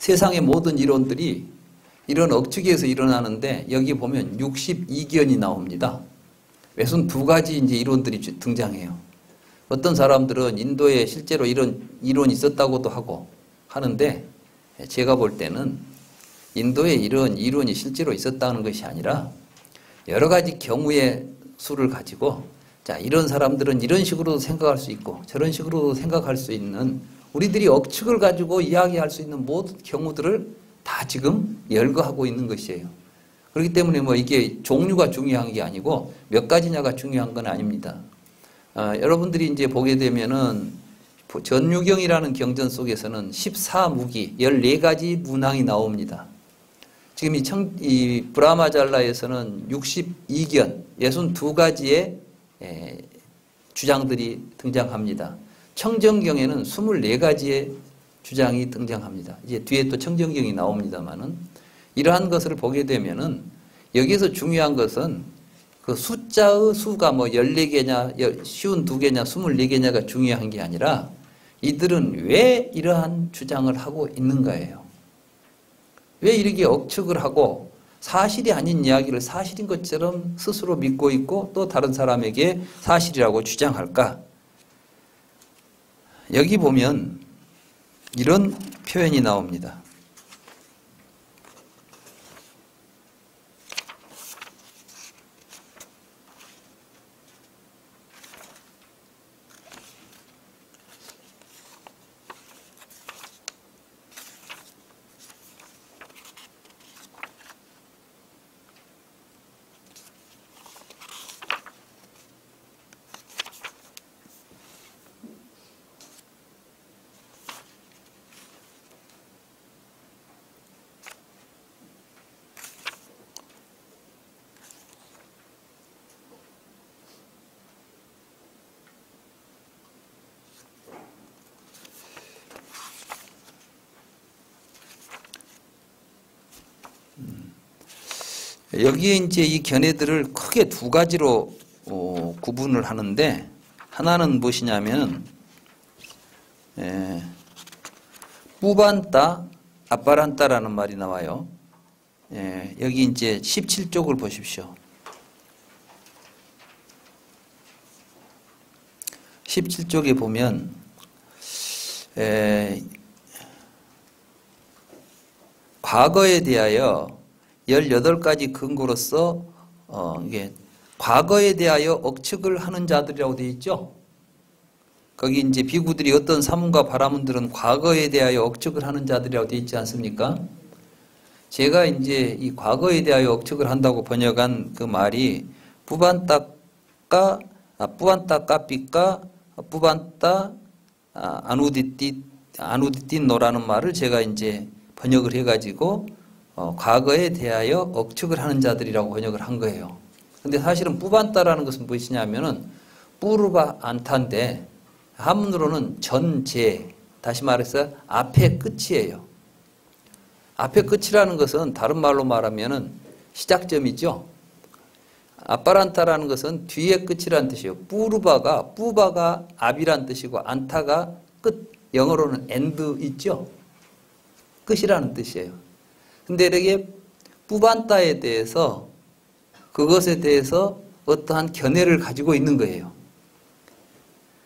세상의 모든 이론들이 이런 억측에서 일어나는데 여기 보면 62견이 나옵니다. 외순 두 가지 이제 이론들이 등장해요. 어떤 사람들은 인도에 실제로 이런 이론이 있었다고도 하고 하는데 제가 볼 때는 인도에 이런 이론이 실제로 있었다는 것이 아니라 여러 가지 경우의 수를 가지고 자, 이런 사람들은 이런 식으로도 생각할 수 있고 저런 식으로도 생각할 수 있는 우리들이 억측을 가지고 이야기할 수 있는 모든 경우들을 다 지금 열거하고 있는 것이에요. 그렇기 때문에 뭐 이게 종류가 중요한 게 아니고 몇 가지냐가 중요한 건 아닙니다. 여러분들이 이제 보게 되면은 전유경이라는 경전 속에서는 14무기, 14가지 문항이 나옵니다. 지금 이 브라마잘라에서는 62견, 62가지의 주장들이 등장합니다. 청정경에는 24가지의 주장이 등장합니다. 이제 뒤에 또 청정경이 나옵니다만은 이러한 것을 보게 되면은 여기서 중요한 것은 그 숫자의 수가 뭐 14개냐, 52개냐, 24개냐가 중요한 게 아니라 이들은 왜 이러한 주장을 하고 있는가예요. 왜 이렇게 억측을 하고 사실이 아닌 이야기를 사실인 것처럼 스스로 믿고 있고 또 다른 사람에게 사실이라고 주장할까? 여기 보면 이런 표현이 나옵니다. 여기에 이제 이 견해들을 크게 두 가지로 구분을 하는데 하나는 무엇이냐면 뿌반따, 아빠란따라는 말이 나와요. 여기 이제 17쪽을 보십시오. 17쪽에 보면 과거에 대하여 18가지 근거로서 이게 과거에 대하여 억측을 하는 자들이라고 되어 있죠. 거기 이제 비구들이 어떤 사문과 바라문들은 과거에 대하여 억측을 하는 자들이라고 되어 있지 않습니까? 제가 이제 이 과거에 대하여 억측을 한다고 번역한 그 말이 뿌반따 까삐까 뿌반따 아누디띠노라는 말을 제가 이제 번역을 해가지고 과거에 대하여 억측을 하는 자들이라고 번역을 한 거예요. 근데 사실은 뿌반따라는 것은 무엇이냐면은 뿌르바 안타인데 한문으로는 전제, 다시 말해서 앞의 끝이에요. 앞의 끝이라는 것은 다른 말로 말하면은 시작점이죠. 아빠란타라는 것은 뒤의 끝이라는 뜻이에요. 뿌바가 앞이란 뜻이고 안타가 끝, 영어로는 end 있죠. 끝이라는 뜻이에요. 근데 이렇게 뿌반따에 대해서 그것에 대해서 어떠한 견해를 가지고 있는 거예요.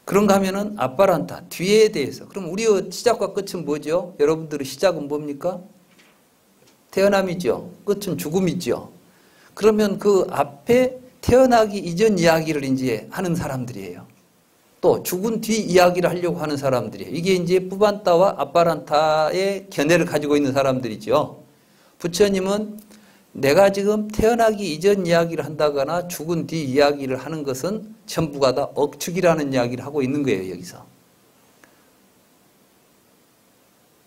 그런가 하면은 아빠란타, 뒤에 대해서. 그럼 우리의 시작과 끝은 뭐죠? 여러분들의 시작은 뭡니까? 태어남이죠. 끝은 죽음이죠. 그러면 그 앞에 태어나기 이전 이야기를 이제 하는 사람들이에요. 또 죽은 뒤 이야기를 하려고 하는 사람들이에요. 이게 이제 뿌반따와 아빠란타의 견해를 가지고 있는 사람들이죠. 부처님은 내가 지금 태어나기 이전 이야기를 한다거나 죽은 뒤 이야기를 하는 것은 전부가 다 억측이라는 이야기를 하고 있는 거예요, 여기서.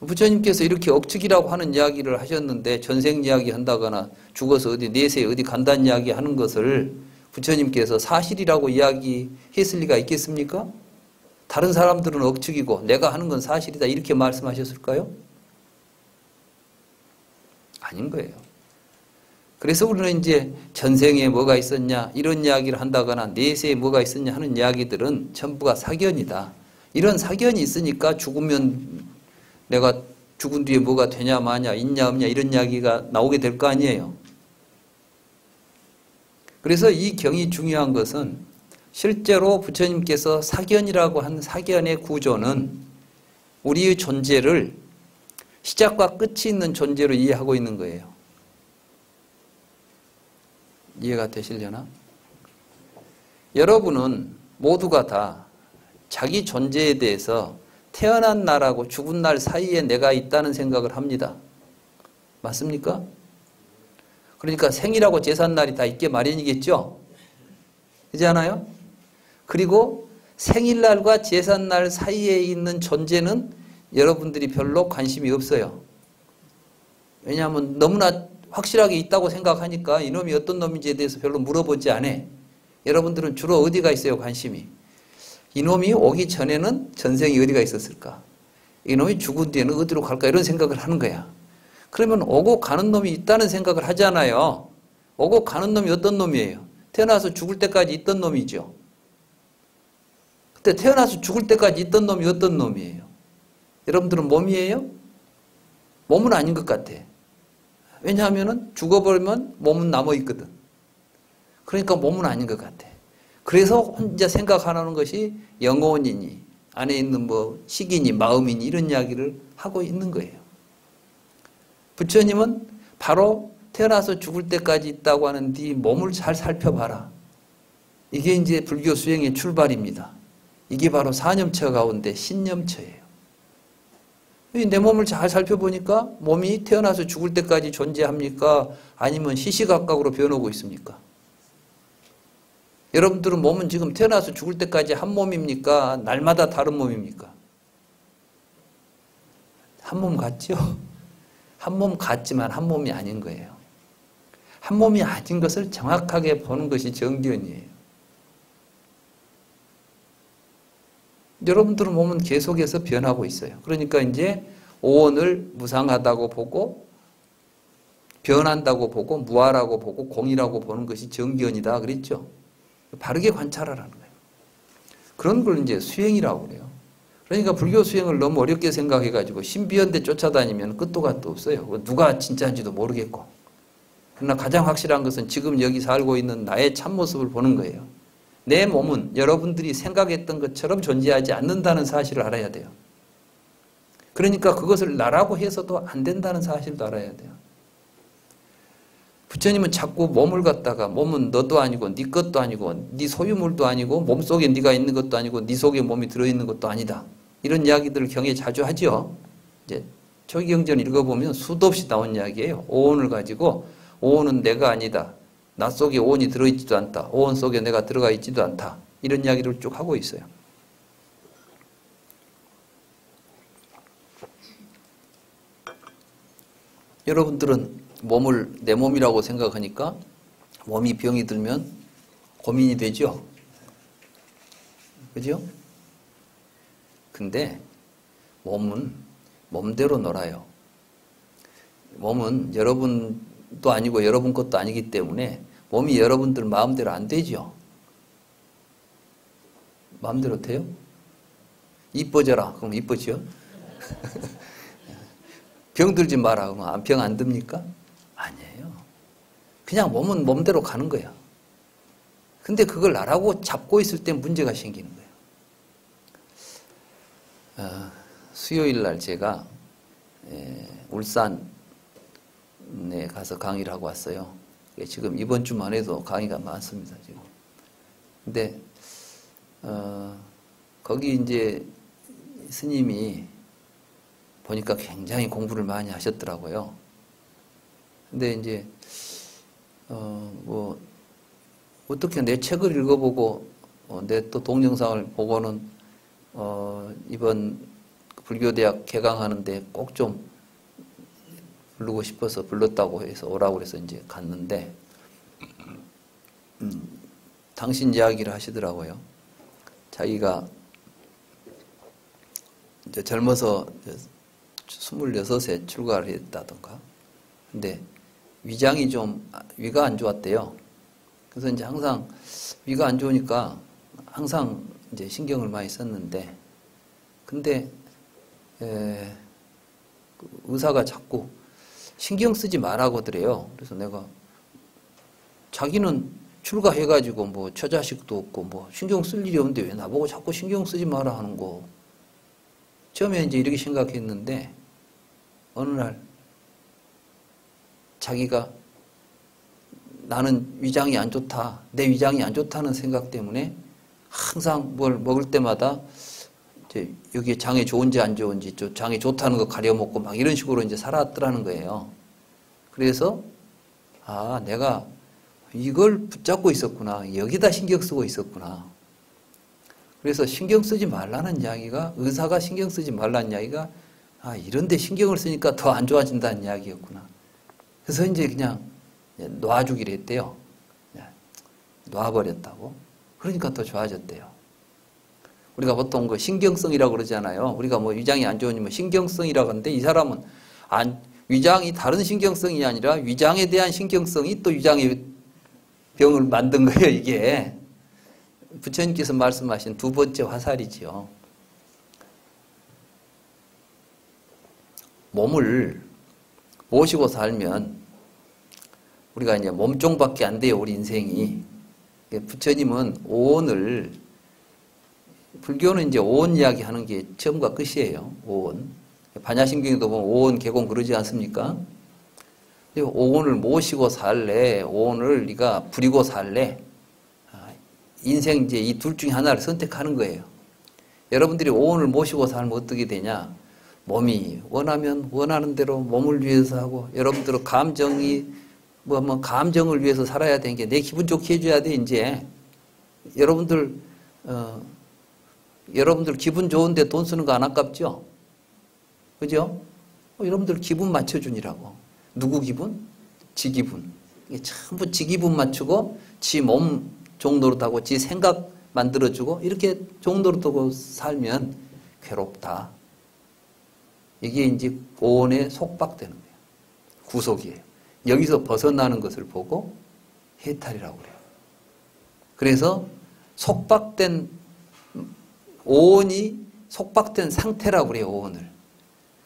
부처님께서 이렇게 억측이라고 하는 이야기를 하셨는데 전생 이야기 한다거나 죽어서 어디 내세에 어디 간다는 이야기 하는 것을 부처님께서 사실이라고 이야기했을 리가 있겠습니까? 다른 사람들은 억측이고 내가 하는 건 사실이다 이렇게 말씀하셨을까요? 아닌 거예요. 그래서 우리는 이제 전생에 뭐가 있었냐 이런 이야기를 한다거나 내세에 뭐가 있었냐 하는 이야기들은 전부가 사견이다. 이런 사견이 있으니까 죽으면 내가 죽은 뒤에 뭐가 되냐 마냐 있냐 없냐 이런 이야기가 나오게 될 거 아니에요. 그래서 이 경이 중요한 것은 실제로 부처님께서 사견이라고 한 사견의 구조는 우리의 존재를 시작과 끝이 있는 존재로 이해하고 있는 거예요. 이해가 되시려나? 여러분은 모두가 다 자기 존재에 대해서 태어난 날하고 죽은 날 사이에 내가 있다는 생각을 합니다. 맞습니까? 그러니까 생일하고 제삿날이 다 있게 마련이겠죠? 그렇지 않아요? 그리고 생일날과 제삿날 사이에 있는 존재는 여러분들이 별로 관심이 없어요. 왜냐하면 너무나 확실하게 있다고 생각하니까 이놈이 어떤 놈인지에 대해서 별로 물어보지 않아. 여러분들은 주로 어디가 있어요, 관심이? 이놈이 오기 전에는 전생이 어디가 있었을까? 이놈이 죽은 뒤에는 어디로 갈까? 이런 생각을 하는 거야. 그러면 오고 가는 놈이 있다는 생각을 하잖아요. 오고 가는 놈이 어떤 놈이에요? 태어나서 죽을 때까지 있던 놈이죠. 그때 태어나서 죽을 때까지 있던 놈이 어떤 놈이에요? 여러분들은 몸이에요? 몸은 아닌 것 같아. 왜냐하면 죽어버리면 몸은 남아있거든. 그러니까 몸은 아닌 것 같아. 그래서 혼자 생각하는 것이 영혼이니 안에 있는 뭐 식이니 마음이니 이런 이야기를 하고 있는 거예요. 부처님은 바로 태어나서 죽을 때까지 있다고 하는 네 몸을 잘 살펴봐라. 이게 이제 불교 수행의 출발입니다. 이게 바로 사념처 가운데 신념처예요. 내 몸을 잘 살펴보니까 몸이 태어나서 죽을 때까지 존재합니까? 아니면 시시각각으로 변하고 있습니까? 여러분들은 몸은 지금 태어나서 죽을 때까지 한 몸입니까? 날마다 다른 몸입니까? 한 몸 같죠? 한 몸 같지만 한 몸이 아닌 거예요. 한 몸이 아닌 것을 정확하게 보는 것이 정견이에요. 여러분들은 몸은 계속해서 변하고 있어요. 그러니까 이제 오온을 무상하다고 보고 변한다고 보고 무아라고 보고 공이라고 보는 것이 정견이다 그랬죠. 바르게 관찰하라는 거예요. 그런 걸 이제 수행이라고 그래요. 그러니까 불교 수행을 너무 어렵게 생각해가지고 신비연대 쫓아다니면 끝도 갓도 없어요. 누가 진짜인지도 모르겠고. 그러나 가장 확실한 것은 지금 여기 살고 있는 나의 참모습을 보는 거예요. 내 몸은 여러분들이 생각했던 것처럼 존재하지 않는다는 사실을 알아야 돼요. 그러니까 그것을 나라고 해서도 안 된다는 사실도 알아야 돼요. 부처님은 자꾸 몸을 갖다가 몸은 너도 아니고 네 것도 아니고 네 소유물도 아니고 몸속에 네가 있는 것도 아니고 네 속에 몸이 들어있는 것도 아니다. 이런 이야기들을 경에 자주 하죠. 이제 초기경전 읽어보면 수도 없이 나온 이야기예요. 오온을 가지고 오온은 내가 아니다. 나 속에 오온이 들어있지도 않다. 오온 속에 내가 들어가 있지도 않다. 이런 이야기를 쭉 하고 있어요. 여러분들은 몸을 내 몸이라고 생각하니까 몸이 병이 들면 고민이 되죠? 그죠? 근데 몸은 몸대로 놀아요. 몸은 여러분도 아니고 여러분 것도 아니기 때문에 몸이 여러분들 마음대로 안 되죠? 마음대로 돼요? 이뻐져라. 그럼 이뻐지요? 병들지 마라. 그러면 병 안 듭니까? 아니에요. 그냥 몸은 몸대로 가는 거야. 근데 그걸 나라고 잡고 있을 때 문제가 생기는 거예요. 수요일 날 제가 울산에 가서 강의를 하고 왔어요. 지금 이번 주만 해도 강의가 많습니다. 지금. 근데 거기 이제 스님이 보니까 굉장히 공부를 많이 하셨더라고요. 근데 이제 뭐 어떻게 내 책을 읽어보고 내 또 동영상을 보고는 이번 불교대학 개강하는데 꼭 좀 부르고 싶어서 불렀다고 해서 오라고 그래서 이제 갔는데 당신 이야기를 하시더라고요. 자기가 이제 젊어서 26에 출가를 했다던가. 근데 위장이 좀 위가 안 좋았대요. 그래서 이제 항상 위가 안 좋으니까 항상 이제 신경을 많이 썼는데 근데 그 의사가 자꾸 신경 쓰지 말라고 그래요. 그래서 내가 자기는 출가해가지고 뭐 처자식도 없고 뭐 신경 쓸 일이 없는데 왜 나보고 자꾸 신경 쓰지 마라 하는 거. 처음에 이제 이렇게 생각했는데 어느 날 자기가 나는 위장이 안 좋다, 내 위장이 안 좋다는 생각 때문에 항상 뭘 먹을 때마다 이제 여기에 장에 좋은지 안 좋은지, 장에 좋다는 거 가려먹고 막 이런 식으로 이제 살았더라는 거예요. 그래서 아, 내가 이걸 붙잡고 있었구나. 여기다 신경 쓰고 있었구나. 그래서 신경 쓰지 말라는 이야기가, 의사가 신경 쓰지 말라는 이야기가, 아, 이런데 신경을 쓰니까 더 안 좋아진다는 이야기였구나. 그래서 이제 그냥 놔주기로 했대요. 놔버렸다고. 그러니까 더 좋아졌대요. 우리가 보통 그 신경성이라고 그러잖아요. 우리가 뭐 위장이 안 좋으니 뭐 신경성이라고 하는데 이 사람은 위장이 다른 신경성이 아니라 위장에 대한 신경성이 또 위장의 병을 만든 거예요, 이게. 부처님께서 말씀하신 두 번째 화살이지요. 몸을 모시고 살면 우리가 이제 몸종밖에 안 돼요, 우리 인생이. 부처님은 오온을, 불교는 이제 오온 이야기 하는 게 처음과 끝이에요, 오온. 반야심경에도 보면 오온, 개공 그러지 않습니까? 오온을 모시고 살래, 오온을 네가 부리고 살래. 인생 이제 이 둘 중에 하나를 선택하는 거예요. 여러분들이 오온을 모시고 살면 어떻게 되냐? 몸이 원하면 원하는 대로 몸을 위해서 하고, 여러분들은 감정이 뭐 감정을 위해서 살아야 되는 게 내 기분 좋게 해줘야 돼. 이제 여러분들 기분 좋은데 돈 쓰는 거 안 아깝죠? 그죠? 여러분들 기분 맞춰주니라고. 누구 기분? 지 기분. 이게 전부 지 기분 맞추고 지 몸 종노릇하고 지 생각 만들어주고 이렇게 종노릇하고 살면 괴롭다. 이게 이제 오온에 속박되는 거예요. 구속이에요. 여기서 벗어나는 것을 보고 해탈이라고 그래요. 그래서 속박된 오온이 속박된 상태라고 그래요. 오온을.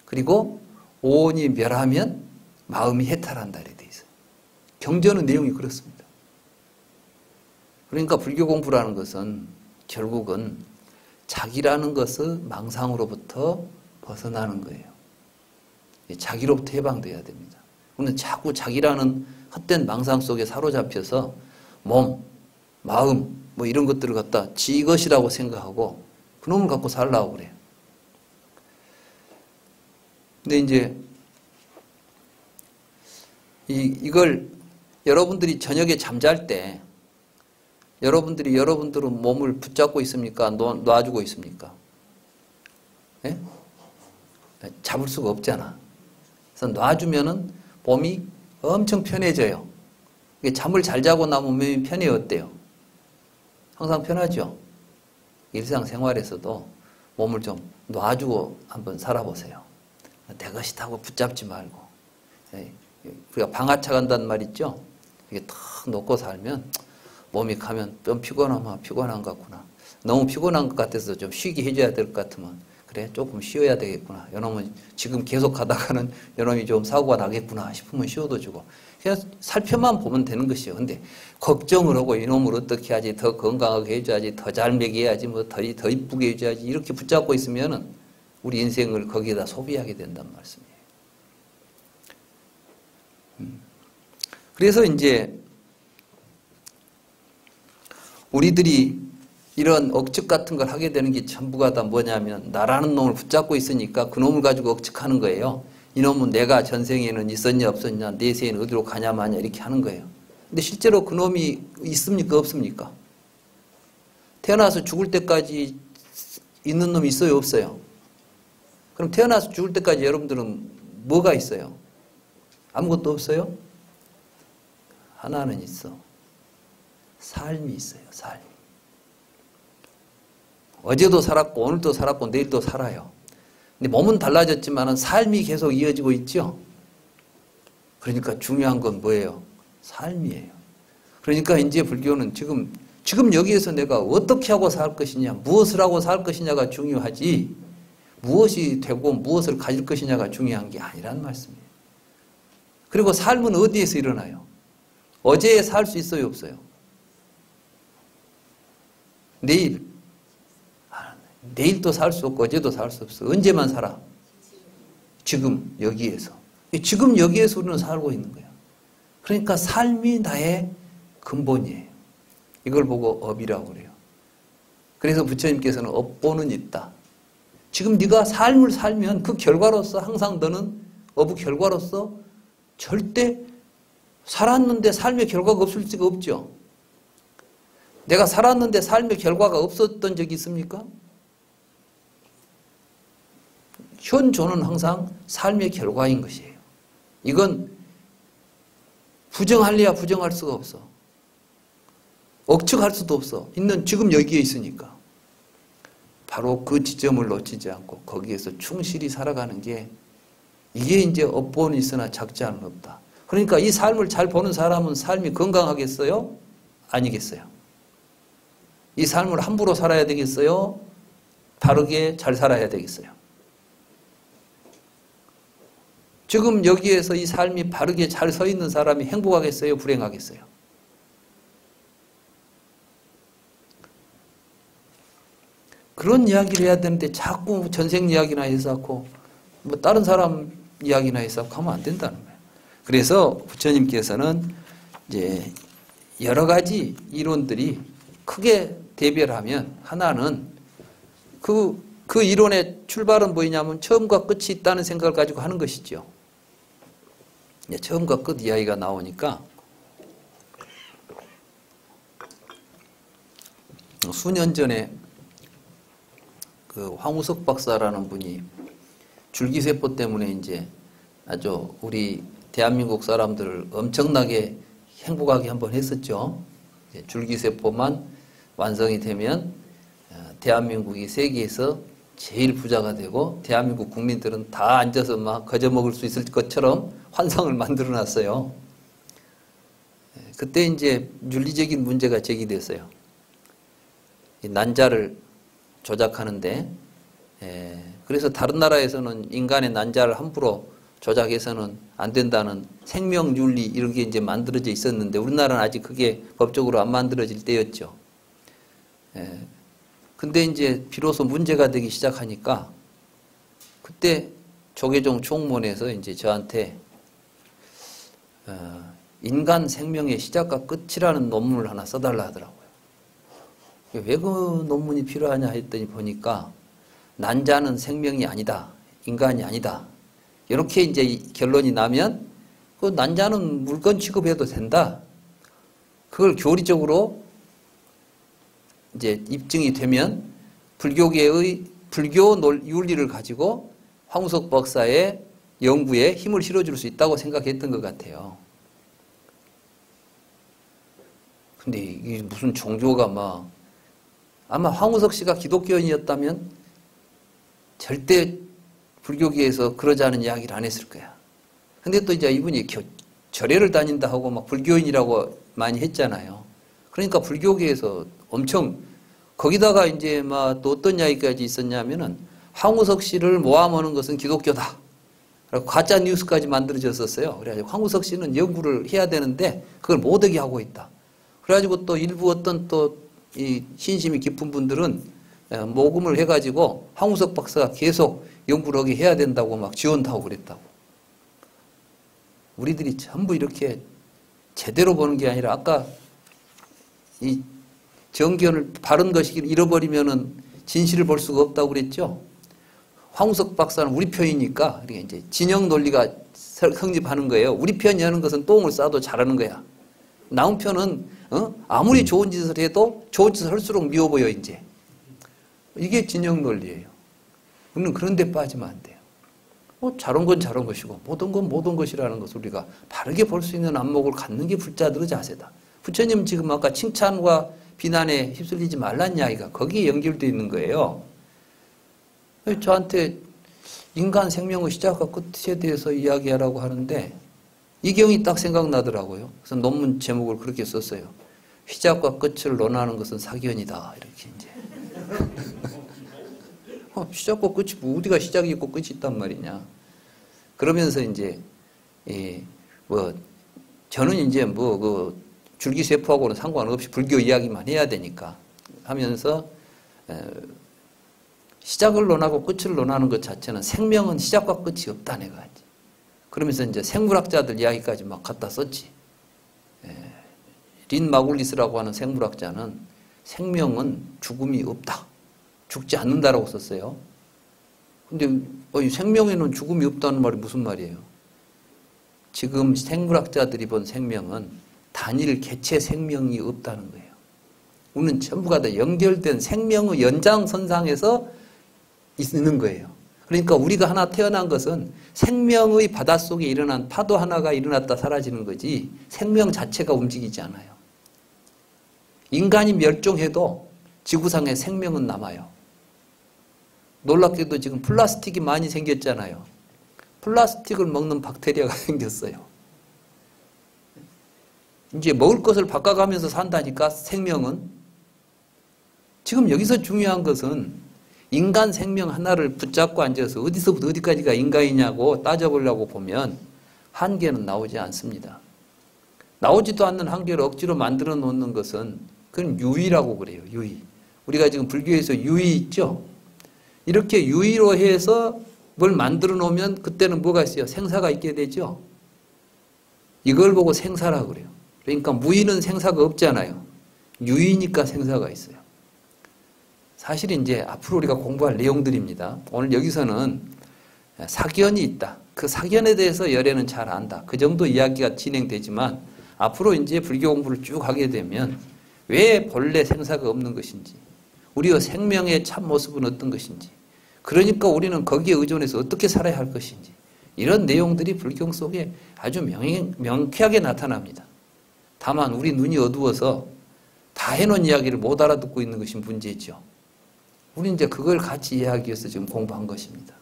그리고 오온이 멸하면 마음이 해탈한다 이렇게 돼 있어요. 경전의 내용이 그렇습니다. 그러니까 불교 공부라는 것은 결국은 자기라는 것을 망상으로부터 벗어나는 거예요. 자기로부터 해방돼야 됩니다. 우리는 자꾸 자기라는 헛된 망상 속에 사로잡혀서 몸, 마음 뭐 이런 것들을 갖다 지 것이라고 생각하고 그놈을 갖고 살라고 그래요. 근데 이제 이걸 여러분들이 저녁에 잠잘 때 여러분들은 몸을 붙잡고 있습니까? 놔주고 있습니까? 예? 잡을 수가 없잖아. 그래서 놔주면은 몸이 엄청 편해져요. 잠을 잘 자고 나면 몸이 편해요. 어때요? 항상 편하죠? 일상생활에서도 몸을 좀 놔주고 한번 살아보세요. 내 것이다고 붙잡지 말고. 우리가 방아차 간다는 말 있죠? 이게 탁 놓고 살면 몸이 가면 좀 피곤하면 피곤한 것 같구나. 너무 피곤한 것 같아서 좀 쉬게 해줘야 될 것 같으면 그래 조금 쉬어야 되겠구나. 이놈은 지금 계속 가다가는 이놈이 좀 사고가 나겠구나 싶으면 쉬어도 주고 그냥 살펴만 보면 되는 것이요. 근데 걱정을 하고 이놈을 어떻게 하지, 더 건강하게 해줘야지, 더 잘 먹여야지, 뭐 더 이쁘게 해줘야지 이렇게 붙잡고 있으면은 우리 인생을 거기에다 소비하게 된단 말씀이에요. 그래서 이제 우리들이 이런 억측 같은 걸 하게 되는 게 전부가 다 뭐냐면 나라는 놈을 붙잡고 있으니까 그 놈을 가지고 억측하는 거예요. 이놈은 내가 전생에는 있었냐 없었냐, 내세에는 어디로 가냐 마냐 이렇게 하는 거예요. 근데 실제로 그 놈이 있습니까 없습니까? 태어나서 죽을 때까지 있는 놈이 있어요 없어요? 그럼 태어나서 죽을 때까지 여러분들은 뭐가 있어요? 아무것도 없어요? 하나는 있어. 삶이 있어요. 삶. 어제도 살았고 오늘도 살았고 내일도 살아요. 근데 몸은 달라졌지만 삶이 계속 이어지고 있죠. 그러니까 중요한 건 뭐예요? 삶이에요. 그러니까 이제 불교는 지금 여기에서 내가 어떻게 하고 살 것이냐, 무엇을 하고 살 것이냐가 중요하지 무엇이 되고 무엇을 가질 것이냐가 중요한 게 아니란 말씀이에요. 그리고 삶은 어디에서 일어나요? 어제에 살 수 있어요, 없어요? 내일도 살 수 없고 어제도 살 수 없어. 언제만 살아? 지금 여기에서. 지금 여기에서 우리는 살고 있는 거야. 그러니까 삶이 나의 근본이에요. 이걸 보고 업이라고 그래요. 그래서 부처님께서는 업보는 있다. 지금 네가 삶을 살면 그 결과로서 항상 너는 업의 결과로서 절대 살았는데 삶의 결과가 없을 수가 없죠. 내가 살았는데 삶의 결과가 없었던 적이 있습니까? 현존은 항상 삶의 결과인 것이에요. 이건 부정할래야 부정할 수가 없어. 억측할 수도 없어. 있는 지금 여기에 있으니까. 바로 그 지점을 놓치지 않고 거기에서 충실히 살아가는 게 이게 이제 업보는 있으나 작지 않은 없다. 그러니까 이 삶을 잘 보는 사람은 삶이 건강하겠어요? 아니겠어요? 이 삶을 함부로 살아야 되겠어요? 바르게 잘 살아야 되겠어요? 지금 여기에서 이 삶이 바르게 잘 서 있는 사람이 행복하겠어요? 불행하겠어요? 그런 이야기를 해야 되는데 자꾸 전생 이야기나 해서 뭐 다른 사람 이야기나 해서 하면 안 된다는 거예요. 그래서 부처님께서는 이제 여러 가지 이론들이 크게 대별하면 하나는 그 이론의 출발은 뭐냐면 처음과 끝이 있다는 생각을 가지고 하는 것이죠. 처음과 끝 이야기가 나오니까 수년 전에 그 황우석 박사라는 분이 줄기세포 때문에 이제 아주 우리 대한민국 사람들을 엄청나게 행복하게 한번 했었죠. 줄기세포만 완성이 되면 대한민국이 세계에서 제일 부자가 되고 대한민국 국민들은 다 앉아서 막 거저 먹을 수 있을 것처럼 환상을 만들어 놨어요. 그때 이제 윤리적인 문제가 제기됐어요. 이 난자를 조작하는데, 그래서 다른 나라에서는 인간의 난자를 함부로 조작해서는 안 된다는 생명윤리 이런 게 이제 만들어져 있었는데 우리나라는 아직 그게 법적으로 안 만들어질 때였죠. 근데 이제 비로소 문제가 되기 시작하니까 그때 조계종 총무원에서 이제 저한테 인간 생명의 시작과 끝이라는 논문을 하나 써달라 하더라고요. 왜 그 논문이 필요하냐 했더니 보니까 난자는 생명이 아니다. 인간이 아니다. 이렇게 이제 결론이 나면 그 난자는 물건 취급해도 된다. 그걸 교리적으로 이제 입증이 되면 불교계의 불교 윤리를 가지고 황우석 박사의 연구에 힘을 실어줄 수 있다고 생각했던 것 같아요. 근데 이게 무슨 종교가 막 아마 황우석 씨가 기독교인이었다면 절대 불교계에서 그러지 않은 이야기를 안 했을 거야. 근데 또 이제 이분이 절에를 다닌다 하고 막 불교인이라고 많이 했잖아요. 그러니까 불교계에서 엄청 거기다가 이제 막 또 어떤 이야기까지 있었냐면은 황우석 씨를 모함하는 것은 기독교다. 그리고 가짜 뉴스까지 만들어졌었어요. 그래가지고 황우석 씨는 연구를 해야 되는데 그걸 못하게 하고 있다. 그래가지고 또 일부 어떤 또 이 신심이 깊은 분들은 모금을 해가지고 황우석 박사가 계속 연구를 하게 해야 된다고 막 지원도 하고 그랬다고. 우리들이 전부 이렇게 제대로 보는 게 아니라 아까 이 정견을 바른 것이길 잃어버리면은 진실을 볼 수가 없다고 그랬죠. 황우석 박사는 우리 편이니까 이제 진영 논리가 성립하는 거예요. 우리 편이 하는 것은 똥을 싸도 잘하는 거야. 나온 편은 아무리 좋은 짓을 해도 좋은 짓을 할수록 미워 보여 이제. 이게 진영 논리예요. 우리는 그런 데 빠지면 안 돼요. 잘한 건 잘한 것이고 못한 건 못한 것이라는 것을 우리가 바르게 볼 수 있는 안목을 갖는 게 불자들의 자세다. 부처님 지금 아까 칭찬과 비난에 휩쓸리지 말란 이야기가 거기에 연결되어 있는 거예요. 저한테 인간 생명의 시작과 끝에 대해서 이야기하라고 하는데 이 경이 딱 생각나더라고요. 그래서 논문 제목을 그렇게 썼어요. 시작과 끝을 논하는 것은 사견이다. 이렇게 이제. 시작과 끝이 뭐 어디가 시작이 있고 끝이 있단 말이냐. 그러면서 이제 저는 이제 그 줄기세포하고는 상관없이 불교 이야기만 해야 되니까 하면서 시작을 논하고 끝을 논하는 것 자체는 생명은 시작과 끝이 없다 내가 하지. 그러면서 이제 생물학자들 이야기까지 막 갖다 썼지. 린 마굴리스라고 하는 생물학자는 생명은 죽음이 없다. 죽지 않는다라고 썼어요. 근데 생명에는 죽음이 없다는 말이 무슨 말이에요? 지금 생물학자들이 본 생명은 단일 개체 생명이 없다는 거예요. 우리는 전부가 다 연결된 생명의 연장선상에서 있는 거예요. 그러니까 우리가 하나 태어난 것은 생명의 바닷속에 일어난 파도 하나가 일어났다 사라지는 거지 생명 자체가 움직이지 않아요. 인간이 멸종해도 지구상에 생명은 남아요. 놀랍게도 지금 플라스틱이 많이 생겼잖아요. 플라스틱을 먹는 박테리아가 생겼어요. 이제 먹을 것을 바꿔가면서 산다니까 생명은. 지금 여기서 중요한 것은 인간 생명 하나를 붙잡고 앉아서 어디서부터 어디까지가 인간이냐고 따져보려고 보면 한계는 나오지 않습니다. 나오지도 않는 한계를 억지로 만들어 놓는 것은 그건 유의라고 그래요. 유의. 우리가 지금 불교에서 유의 있죠? 이렇게 유의로 해서 뭘 만들어 놓으면 그때는 뭐가 있어요? 생사가 있게 되죠? 이걸 보고 생사라고 그래요. 그러니까 무의는 생사가 없잖아요. 유의니까 생사가 있어요. 사실 이제 앞으로 우리가 공부할 내용들입니다. 오늘 여기서는 사견이 있다. 그 사견에 대해서 열애는 잘 안다. 그 정도 이야기가 진행되지만 앞으로 이제 불교 공부를 쭉 하게 되면 왜 본래 생사가 없는 것인지, 우리의 생명의 참모습은 어떤 것인지, 그러니까 우리는 거기에 의존해서 어떻게 살아야 할 것인지, 이런 내용들이 불경 속에 아주 명쾌하게 나타납니다. 다만 우리 눈이 어두워서 다 해놓은 이야기를 못 알아듣고 있는 것이 문제죠. 우리는 이제 그걸 같이 이해하기 위해서 지금 공부한 것입니다.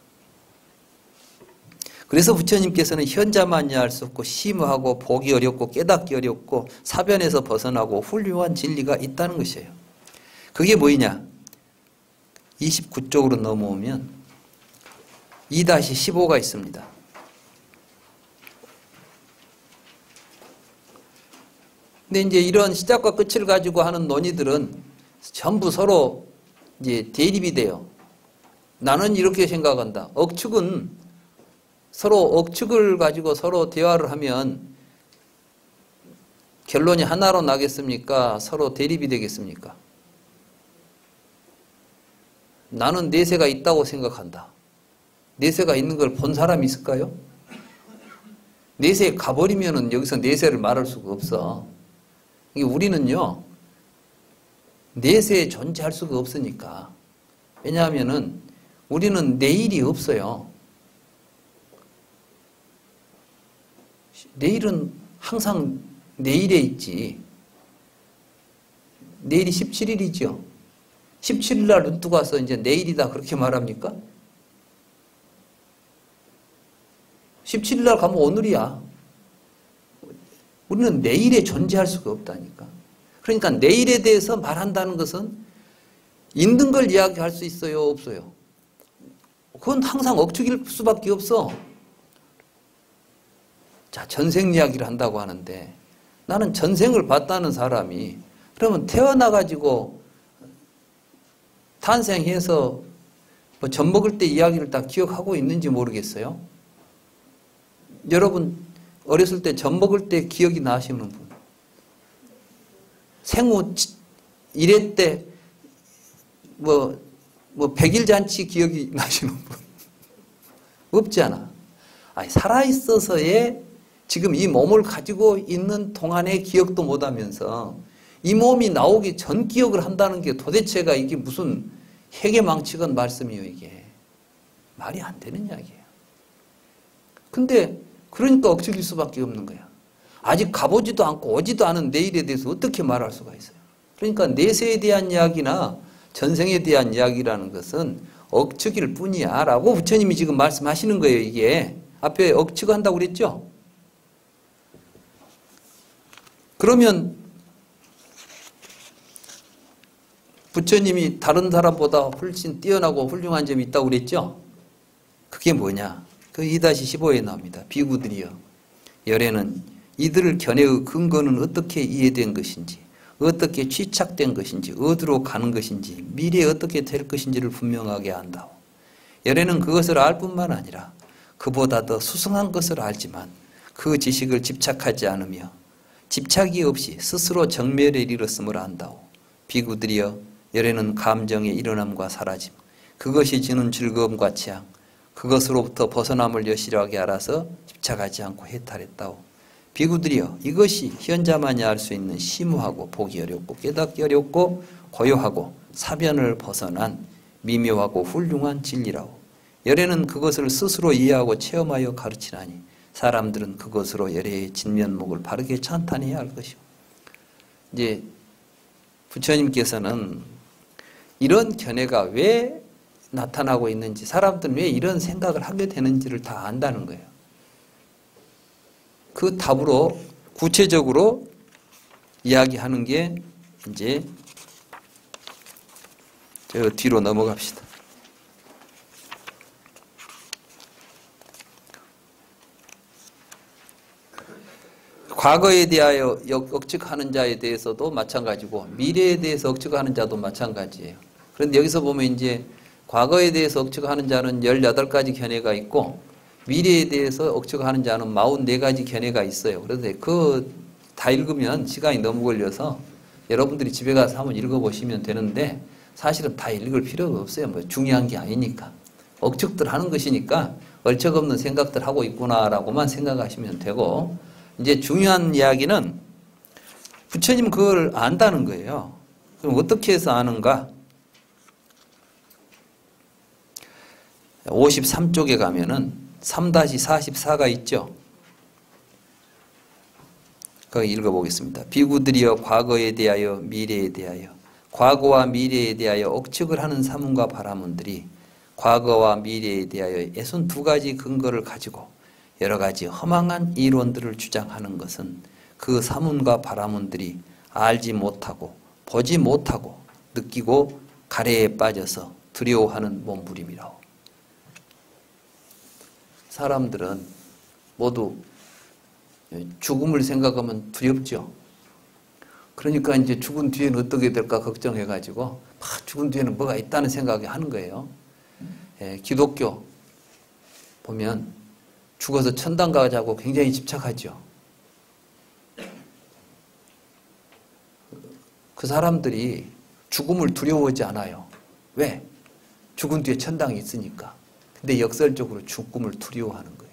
그래서 부처님께서는 현자만 이해할 수 없고 심오하고 보기 어렵고 깨닫기 어렵고 사변에서 벗어나고 훌륭한 진리가 있다는 것이에요. 그게 뭐냐? 29쪽으로 넘어오면 2-15가 있습니다. 근데 이제 이런 시작과 끝을 가지고 하는 논의들은 전부 서로 이제 대립이 돼요. 나는 이렇게 생각한다. 억측은 서로 억측을 가지고 서로 대화를 하면 결론이 하나로 나겠습니까? 서로 대립이 되겠습니까? 나는 내세가 있다고 생각한다. 내세가 있는 걸 본 사람이 있을까요? 내세에 가버리면은 여기서 내세를 말할 수가 없어. 우리는요, 내세에 존재할 수가 없으니까. 왜냐하면은 우리는 내일이 없어요. 내일은 항상 내일에 있지. 내일이 17일이죠. 17일 날 눈 뜨고 와서 이제 내일이다 그렇게 말합니까? 17일 날 가면 오늘이야. 우리는 내일에 존재할 수가 없다니까. 그러니까 내일에 대해서 말한다는 것은 있는 걸 이야기할 수 있어요? 없어요? 그건 항상 억측일 수밖에 없어. 자, 전생 이야기를 한다고 하는데 나는 전생을 봤다는 사람이 그러면 태어나가지고 탄생해서 뭐 젖 먹을 때 이야기를 다 기억하고 있는지 모르겠어요. 여러분 어렸을 때 젖 먹을 때 기억이 나시는 분, 생후 1회 때 뭐 100일 잔치 기억이 나시는 분 없잖아. 아니, 살아있어서의 지금 이 몸을 가지고 있는 동안의 기억도 못하면서 이 몸이 나오기 전 기억을 한다는 게 도대체가 이게 무슨 해계망측한 말씀이에요. 이게 말이 안 되는 이야기예요. 근데 그러니까 억측일 수밖에 없는 거야. 아직 가보지도 않고 오지도 않은 내일에 대해서 어떻게 말할 수가 있어요. 그러니까 내세에 대한 이야기나 전생에 대한 이야기라는 것은 억측일 뿐이야 라고 부처님이 지금 말씀하시는 거예요. 이게 앞에 억측한다고 그랬죠. 그러면 부처님이 다른 사람보다 훨씬 뛰어나고 훌륭한 점이 있다고 그랬죠? 그게 뭐냐? 그 2-15에 나옵니다. 비구들이여, 열에는 이들 견해의 근거는 어떻게 이해된 것인지, 어떻게 취착된 것인지, 어디로 가는 것인지, 미래에 어떻게 될 것인지를 분명하게 안다오. 열에는 그것을 알 뿐만 아니라 그보다 더 수승한 것을 알지만 그 지식을 집착하지 않으며 집착이 없이 스스로 정멸에 이르렀음을 안다오. 비구들이여, 열에는 감정의 일어남과 사라짐, 그것이 주는 즐거움과 취향, 그것으로부터 벗어남을 여실하게 알아서 집착하지 않고 해탈했다오. 비구들이여, 이것이 현자만이 알 수 있는 심오하고 보기 어렵고 깨닫기 어렵고 고요하고 사변을 벗어난 미묘하고 훌륭한 진리라오. 열에는 그것을 스스로 이해하고 체험하여 가르치나니 사람들은 그것으로 열애의 진면목을 바르게 찬탄해야 할 것이오. 이제 부처님께서는 이런 견해가 왜 나타나고 있는지, 사람들은 왜 이런 생각을 하게 되는지를 다 안다는 거예요. 그 답으로 구체적으로 이야기하는 게 이제 저 뒤로 넘어갑시다. 과거에 대하여 억측하는 자에 대해서도 마찬가지고 미래에 대해서 억측하는 자도 마찬가지예요. 그런데 여기서 보면 이제 과거에 대해서 억측하는 자는 18가지 견해가 있고 미래에 대해서 억측하는 자는 44가지 견해가 있어요. 그런데 그 다 읽으면 시간이 너무 걸려서 여러분들이 집에 가서 한번 읽어보시면 되는데 사실은 다 읽을 필요가 없어요. 뭐 중요한 게 아니니까. 억측들 하는 것이니까 얼척없는 생각들 하고 있구나라고만 생각하시면 되고, 이제 중요한 이야기는 부처님은 그걸 안다는 거예요. 그럼 어떻게 해서 아는가? 53쪽에 가면은 3-44가 있죠. 거기 읽어보겠습니다. 비구들이여, 과거에 대하여 미래에 대하여, 과거와 미래에 대하여 억측을 하는 사문과 바라문들이 과거와 미래에 대하여 62가지 근거를 가지고 여러 가지 허망한 이론들을 주장하는 것은 그 사문과 바라문들이 알지 못하고 보지 못하고 느끼고 가래에 빠져서 두려워하는 몸부림이라오. 사람들은 모두 죽음을 생각하면 두렵죠. 그러니까 이제 죽은 뒤에는 어떻게 될까 걱정해가지고 죽은 뒤에는 뭐가 있다는 생각을 하는 거예요. 기독교 보면 죽어서 천당 가자고 굉장히 집착하죠. 그 사람들이 죽음을 두려워하지 않아요. 왜? 죽은 뒤에 천당이 있으니까. 근데 역설적으로 죽음을 두려워하는 거예요.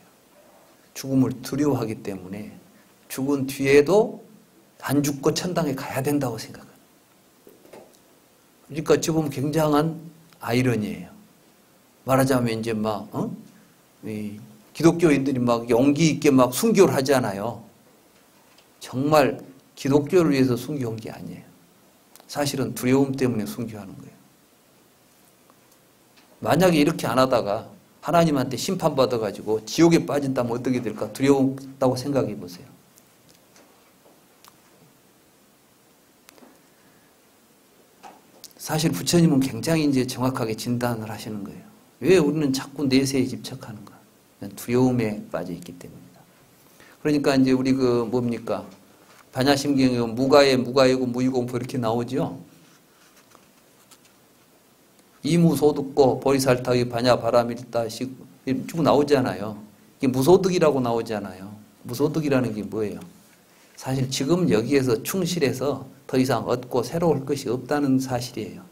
죽음을 두려워하기 때문에 죽은 뒤에도 안 죽고 천당에 가야 된다고 생각해요. 그러니까 지금 굉장한 아이러니예요. 말하자면 이제 막 기독교인들이 막 용기 있게 막 순교를 하잖아요. 정말 기독교를 위해서 순교한 게 아니에요. 사실은 두려움 때문에 순교하는 거예요. 만약에 이렇게 안 하다가 하나님한테 심판받아가지고 지옥에 빠진다면 어떻게 될까? 두려웠다고 생각해 보세요. 사실 부처님은 굉장히 이제 정확하게 진단을 하시는 거예요. 왜 우리는 자꾸 내세에 집착하는가? 두려움에 빠져 있기 때문이다. 그러니까 이제 우리 그 뭡니까? 반야심경에 무가에 무가이고 무의공포 이렇게 나오죠. 이무소득고 보리살타의 반야바라밀다 쭉 나오잖아요. 이게 무소득이라고 나오잖아요. 무소득이라는 게 뭐예요? 사실 지금 여기에서 충실해서 더 이상 얻고 새로울 것이 없다는 사실이에요.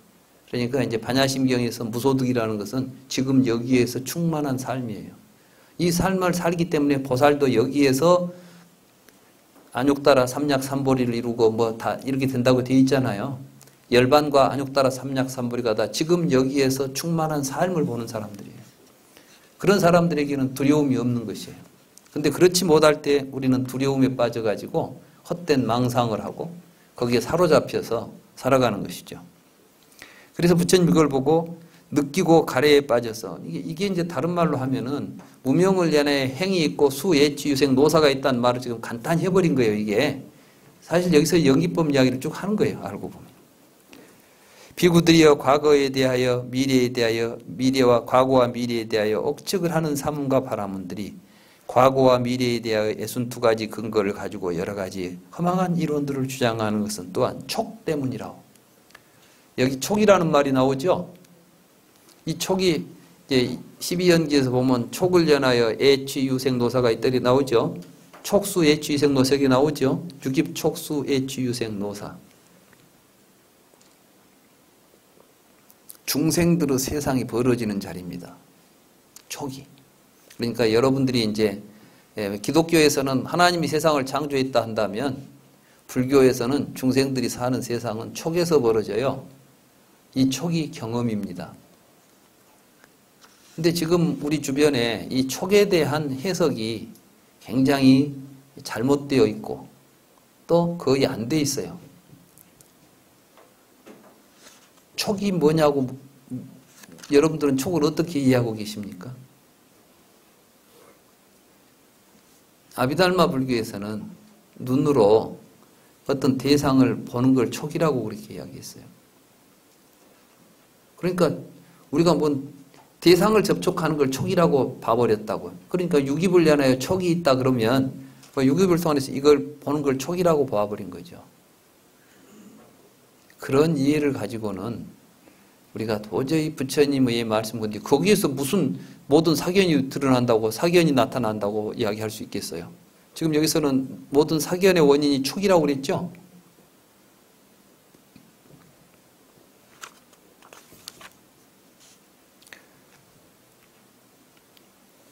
그러니까 이제 반야심경에서 무소득이라는 것은 지금 여기에서 충만한 삶이에요. 이 삶을 살기 때문에 보살도 여기에서 안욕따라 삼약삼보리를 이루고 뭐 다 이렇게 된다고 되어 있잖아요. 열반과 안욕따라 삼약삼보리가 다 지금 여기에서 충만한 삶을 보는 사람들이에요. 그런 사람들에게는 두려움이 없는 것이에요. 근데 그렇지 못할 때 우리는 두려움에 빠져가지고 헛된 망상을 하고 거기에 사로잡혀서 살아가는 것이죠. 그래서 부처님 이걸 보고 느끼고 가래에 빠져서 이게 이제 다른 말로 하면은 무명을 연해 행이 있고 수예치 유생 노사가 있다는 말을 지금 간단히 해버린 거예요. 이게 사실 여기서 연기법 이야기를 쭉 하는 거예요. 알고 보면 비구들이여 과거에 대하여 미래에 대하여 미래와 과거와 미래에 대하여 억측을 하는 사문과 바라문들이 과거와 미래에 대하여 62가지 근거를 가지고 여러 가지 허망한 이론들을 주장하는 것은 또한 촉 때문이라고. 여기 촉이라는 말이 나오죠. 이 촉이 이제 12연기에서 보면 촉을 연하여 애취유생노사가 있더니 나오죠. 촉수 애취유생노색이 나오죠. 유깁 촉수 애취유생노사. 중생들의 세상이 벌어지는 자리입니다. 촉이. 그러니까 여러분들이 이제 기독교에서는 하나님이 세상을 창조했다 한다면 불교에서는 중생들이 사는 세상은 촉에서 벌어져요. 이 촉이 경험입니다. 근데 지금 우리 주변에 이 촉에 대한 해석이 굉장히 잘못되어 있고 또 거의 안 돼 있어요. 촉이 뭐냐고 여러분들은 촉을 어떻게 이해하고 계십니까? 아비달마 불교에서는 눈으로 어떤 대상을 보는 걸 촉이라고 그렇게 이야기했어요. 그러니까 우리가 뭔 대상을 접촉하는 걸 촉이라고 봐버렸다고요. 그러니까 유깁을 연하여 촉이 있다 그러면 유깁을 통해서 이걸 보는 걸 촉이라고 봐버린 거죠. 그런 이해를 가지고는 우리가 도저히 부처님의 말씀, 거기에서 무슨 모든 사견이 드러난다고, 사견이 나타난다고 이야기할 수 있겠어요? 지금 여기서는 모든 사견의 원인이 촉이라고 그랬죠?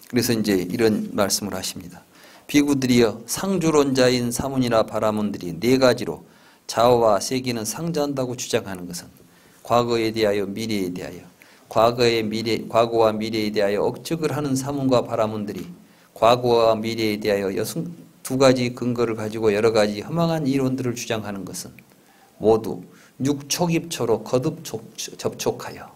그래서 이제 이런 말씀을 하십니다. 비구들이여 상주론자인 사문이나 바라문들이 네 가지로 자아와 세계는 상저한다고 주장하는 것은 과거에 대하여 미래에 대하여 과거와 미래에 대하여 억측을 하는 사문과 바라문들이 과거와 미래에 대하여 62가지 근거를 가지고 여러 가지 허망한 이론들을 주장하는 것은 모두 육촉입초로 거듭 접촉하여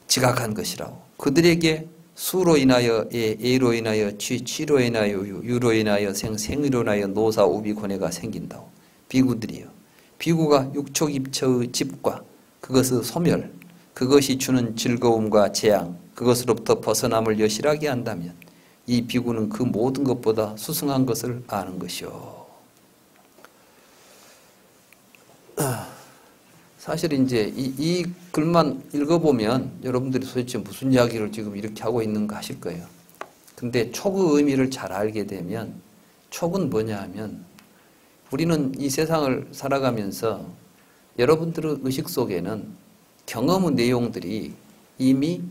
지각한 것이라고. 그들에게 수로 인하여 애로 인하여 취로 인하여 유로 인하여 생으로 인하여 노사 우비 고뇌가 생긴다고. 비구들이여 비구가 육촉입처의 집과 그것의 소멸, 그것이 주는 즐거움과 재앙, 그것으로부터 벗어남을 여실하게 한다면 이 비구는 그 모든 것보다 수승한 것을 아는 것이요. 사실 이제 이 글만 읽어보면 여러분들이 도대체 무슨 이야기를 지금 이렇게 하고 있는가 하실 거예요. 근데 촉의 의미를 잘 알게 되면 촉은 뭐냐 하면 우리는 이 세상을 살아가면서 여러분들의 의식 속에는 경험의 내용들이 이미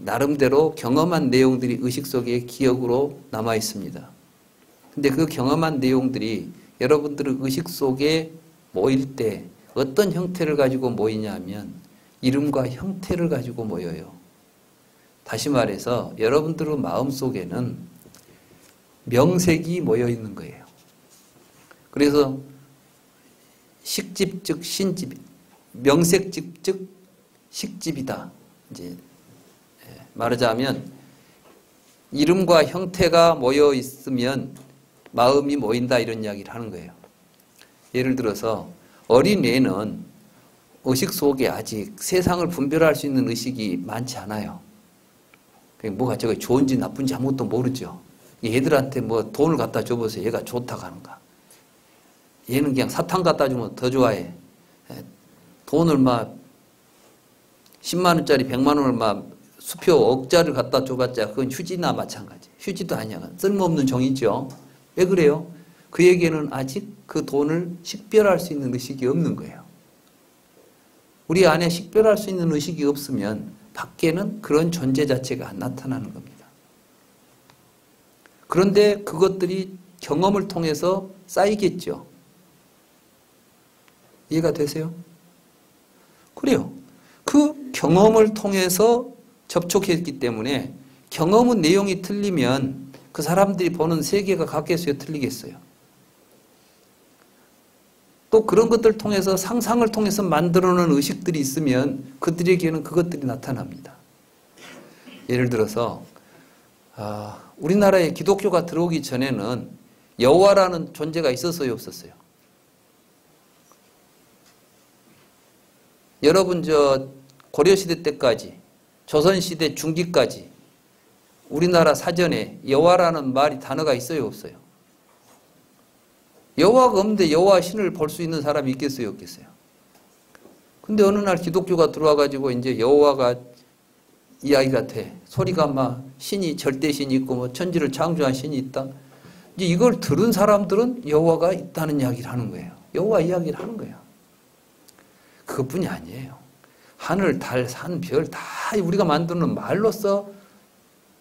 나름대로 경험한 내용들이 의식 속에 기억으로 남아 있습니다. 근데 그 경험한 내용들이 여러분들의 의식 속에 모일 때 어떤 형태를 가지고 모이냐 하면 이름과 형태를 가지고 모여요. 다시 말해서 여러분들의 마음속에는 명색이 모여 있는 거예요. 그래서 식집 즉 신집, 명색집 즉 식집이다. 이제 말하자면 이름과 형태가 모여 있으면 마음이 모인다 이런 이야기를 하는 거예요. 예를 들어서 어린 애는 의식 속에 아직 세상을 분별할 수 있는 의식이 많지 않아요. 뭐가 저거 좋은지 나쁜지 아무것도 모르죠. 얘들한테 뭐 돈을 갖다 줘보세요. 얘가 좋다고 하는가. 얘는 그냥 사탕 갖다 주면 더 좋아해. 돈을 막 10만 원짜리 100만 원을 막 수표 억짜리를 갖다 줘봤자 그건 휴지나 마찬가지. 휴지도 아니야. 쓸모없는 종이죠. 왜 그래요? 그에게는 아직 그 돈을 식별할 수 있는 의식이 없는 거예요. 우리 안에 식별할 수 있는 의식이 없으면 밖에는 그런 존재 자체가 안 나타나는 겁니다. 그런데 그것들이 경험을 통해서 쌓이겠죠. 이해가 되세요? 그래요. 그 경험을 통해서 접촉했기 때문에 경험의 내용이 틀리면 그 사람들이 보는 세계가 같겠어요? 틀리겠어요? 또 그런 것들을 통해서 상상을 통해서 만들어놓은 의식들이 있으면 그들에게는 그것들이 나타납니다. 예를 들어서 우리나라에 기독교가 들어오기 전에는 여호와라는 존재가 있었어요? 없었어요? 여러분 고려시대 때까지 조선시대 중기까지 우리나라 사전에 여호와라는 말이 단어가 있어요, 없어요? 여호와가 없는데 여호와 신을 볼 수 있는 사람이 있겠어요, 없겠어요? 근데 어느 날 기독교가 들어와가지고 이제 여호와가 이야기가 돼. 소리가 막 신이 절대신이 있고 뭐 천지를 창조한 신이 있다. 이제 이걸 들은 사람들은 여호와가 있다는 이야기를 하는 거예요. 여호와 이야기를 하는 거예요. 그것뿐이 아니에요. 하늘, 달, 산, 별 다 우리가 만드는 말로서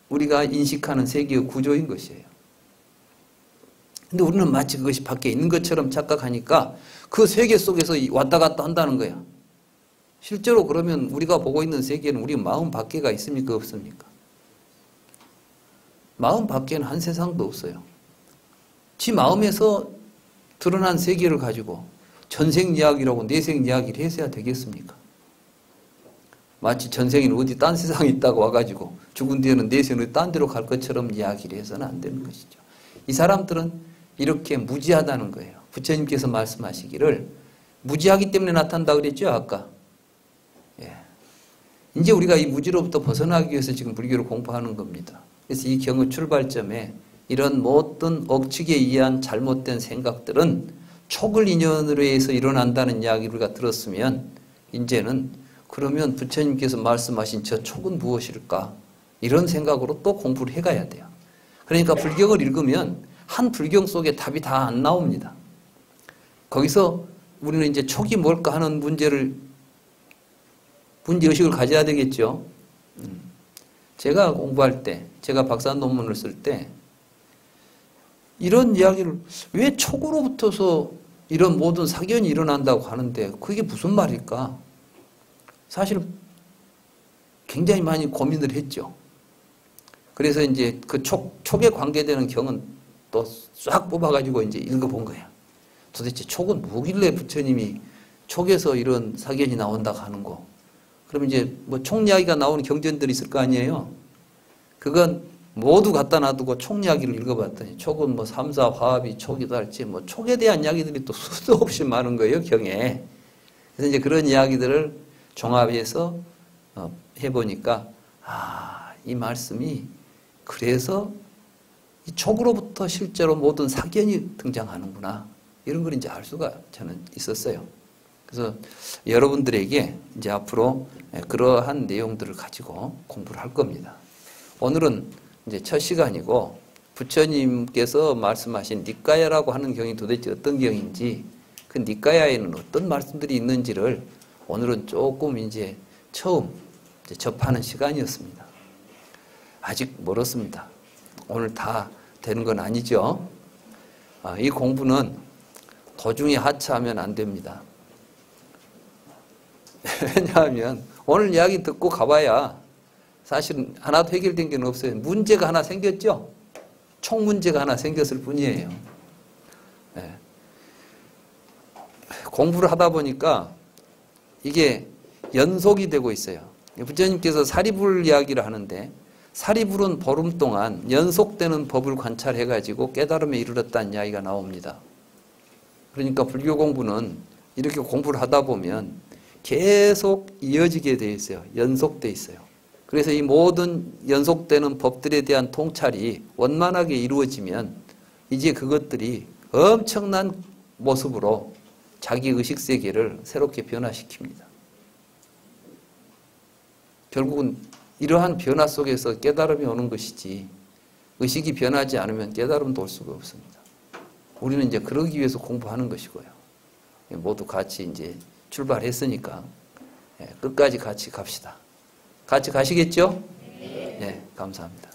우리가 인식하는 세계의 구조인 것이에요. 근데 우리는 마치 그것이 밖에 있는 것처럼 착각하니까 그 세계 속에서 왔다 갔다 한다는 거야. 실제로 그러면 우리가 보고 있는 세계는 우리 마음 밖에가 있습니까, 없습니까? 마음 밖에는 한 세상도 없어요. 지 마음에서 드러난 세계를 가지고 전생 이야기라고 내생 이야기를 해서야 되겠습니까? 마치 전생에는 어디 딴 세상에 있다고 와가지고 죽은 뒤에는 내생은 딴 데로 갈 것처럼 이야기를 해서는 안 되는 것이죠. 이 사람들은 이렇게 무지하다는 거예요. 부처님께서 말씀하시기를 무지하기 때문에 나타난다 그랬죠, 아까. 예. 이제 우리가 이 무지로부터 벗어나기 위해서 지금 불교를 공부하는 겁니다. 그래서 이 경의 출발점에 이런 모든 억측에 의한 잘못된 생각들은 촉을 인연으로 해서 일어난다는 이야기를 우리가 들었으면 이제는 그러면 부처님께서 말씀하신 저 촉은 무엇일까? 이런 생각으로 또 공부를 해가야 돼요. 그러니까 불경을 읽으면 한 불경 속에 답이 다 안 나옵니다. 거기서 우리는 이제 촉이 뭘까 하는 문제의식을 가져야 되겠죠. 제가 공부할 때, 제가 박사 논문을 쓸 때 이런 이야기를 왜 촉으로부터서 이런 모든 사견이 일어난다고 하는데 그게 무슨 말일까? 사실 굉장히 많이 고민을 했죠. 그래서 이제 그 촉에 관계되는 경은 또 싹 뽑아가지고 이제 읽어본 거야. 도대체 촉은 뭐길래 부처님이 촉에서 이런 사견이 나온다고 하는 거. 그럼 이제 뭐 촉 이야기가 나오는 경전들이 있을 거 아니에요. 그건 모두 갖다 놔두고 촉 이야기를 읽어봤더니 촉은 뭐 삼사 화합이 촉이다 할지 뭐 촉에 대한 이야기들이 또 수도 없이 많은 거예요, 경에. 그래서 이제 그런 이야기들을 종합해서 해보니까 이 말씀이 그래서 이 촉으로부터 실제로 모든 사견이 등장하는구나. 이런 걸 이제 알 수가 저는 있었어요. 그래서 여러분들에게 이제 앞으로 그러한 내용들을 가지고 공부를 할 겁니다. 오늘은 이제 첫 시간이고 부처님께서 말씀하신 니까야라고 하는 경이 도대체 어떤 경인지 그 니까야에는 어떤 말씀들이 있는지를 오늘은 조금 이제 처음 이제 접하는 시간이었습니다. 아직 멀었습니다. 오늘 다 되는 건 아니죠. 이 공부는 도중에 하차하면 안 됩니다. 왜냐하면 오늘 이야기 듣고 가봐야 사실은 하나도 해결된 게 없어요. 문제가 하나 생겼죠? 총 문제가 하나 생겼을 뿐이에요. 네. 공부를 하다 보니까 이게 연속이 되고 있어요. 부처님께서 사리불 이야기를 하는데 사리불은 보름 동안 연속되는 법을 관찰해가지고 깨달음에 이르렀다는 이야기가 나옵니다. 그러니까 불교 공부는 이렇게 공부를 하다 보면 계속 이어지게 돼 있어요. 연속돼 있어요. 그래서 이 모든 연속되는 법들에 대한 통찰이 원만하게 이루어지면 이제 그것들이 엄청난 모습으로 자기 의식세계를 새롭게 변화시킵니다. 결국은 이러한 변화 속에서 깨달음이 오는 것이지 의식이 변하지 않으면 깨달음도 올 수가 없습니다. 우리는 이제 그러기 위해서 공부하는 것이고요. 모두 같이 이제 출발했으니까 끝까지 같이 갑시다. 같이 가시겠죠? 네, 감사합니다.